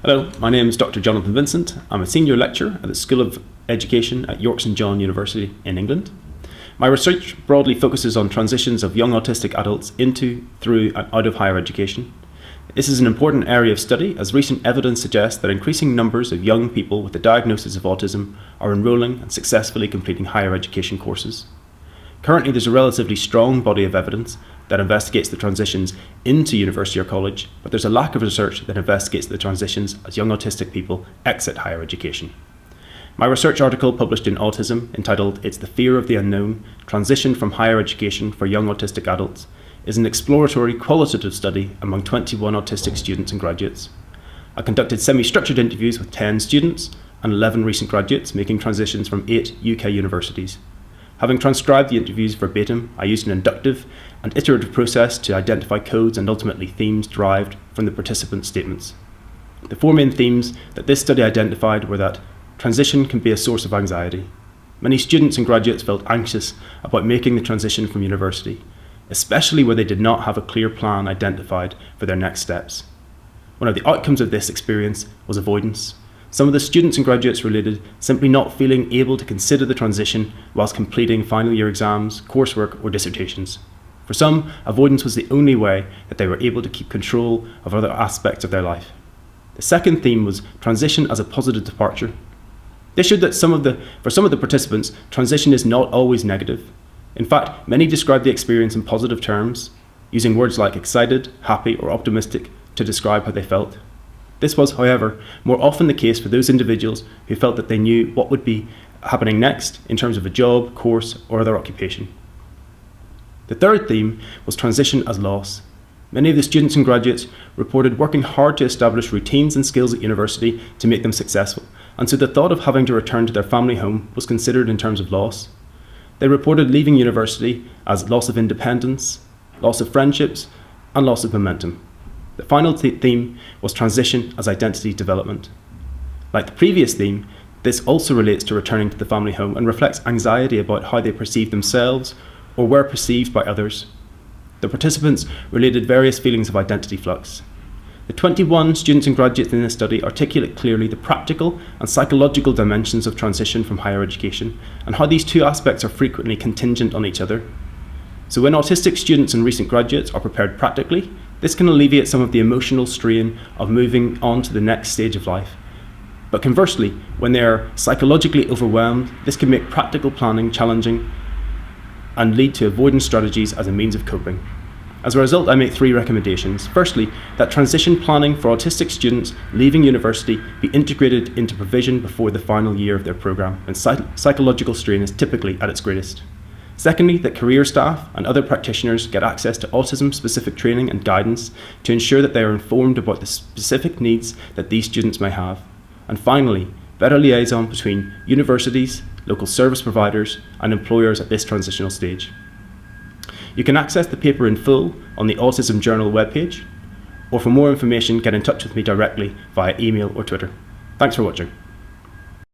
Hello, my name is Dr. Jonathan Vincent. I'm a senior lecturer at the School of Education at York St John University in England. My research broadly focuses on transitions of young autistic adults into, through and out of higher education. This is an important area of study as recent evidence suggests that increasing numbers of young people with the diagnosis of autism are enrolling and successfully completing higher education courses. Currently, there's a relatively strong body of evidence that investigates the transitions into university or college, but there's a lack of research that investigates the transitions as young autistic people exit higher education. My research article published in Autism, entitled "It's the Fear of the Unknown: Transition from Higher Education for Young Autistic Adults," is an exploratory qualitative study among 21 autistic students and graduates. I conducted semi-structured interviews with 10 students and 11 recent graduates making transitions from 8 UK universities. Having transcribed the interviews verbatim, I used an inductive and iterative process to identify codes and ultimately themes derived from the participants' statements. The 4 main themes that this study identified were that transition can be a source of anxiety. Many students and graduates felt anxious about making the transition from university, especially where they did not have a clear plan identified for their next steps. One of the outcomes of this experience was avoidance. Some of the students and graduates related simply not feeling able to consider the transition whilst completing final year exams, coursework or dissertations. For some, avoidance was the only way that they were able to keep control of other aspects of their life. The second theme was transition as a positive departure. This showed that for some of the participants, transition is not always negative. In fact, many described the experience in positive terms, using words like excited, happy or optimistic to describe how they felt. This was, however, more often the case for those individuals who felt that they knew what would be happening next in terms of a job, course, or other occupation. The third theme was transition as loss. Many of the students and graduates reported working hard to establish routines and skills at university to make them successful, and so the thought of having to return to their family home was considered in terms of loss. They reported leaving university as loss of independence, loss of friendships, and loss of momentum. The final theme was transition as identity development. Like the previous theme, this also relates to returning to the family home and reflects anxiety about how they perceive themselves or were perceived by others. The participants related various feelings of identity flux. The 21 students and graduates in this study articulate clearly the practical and psychological dimensions of transition from higher education and how these two aspects are frequently contingent on each other. So when autistic students and recent graduates are prepared practically, this can alleviate some of the emotional strain of moving on to the next stage of life. But conversely, when they are psychologically overwhelmed, this can make practical planning challenging and lead to avoidance strategies as a means of coping. As a result, I make 3 recommendations. Firstly, that transition planning for autistic students leaving university be integrated into provision before the final year of their programme, when psychological strain is typically at its greatest. Secondly, that career staff and other practitioners get access to autism-specific training and guidance to ensure that they are informed about the specific needs that these students may have. And finally, better liaison between universities, local service providers, and employers at this transitional stage. You can access the paper in full on the Autism Journal webpage, or for more information, get in touch with me directly via email or Twitter. Thanks for watching.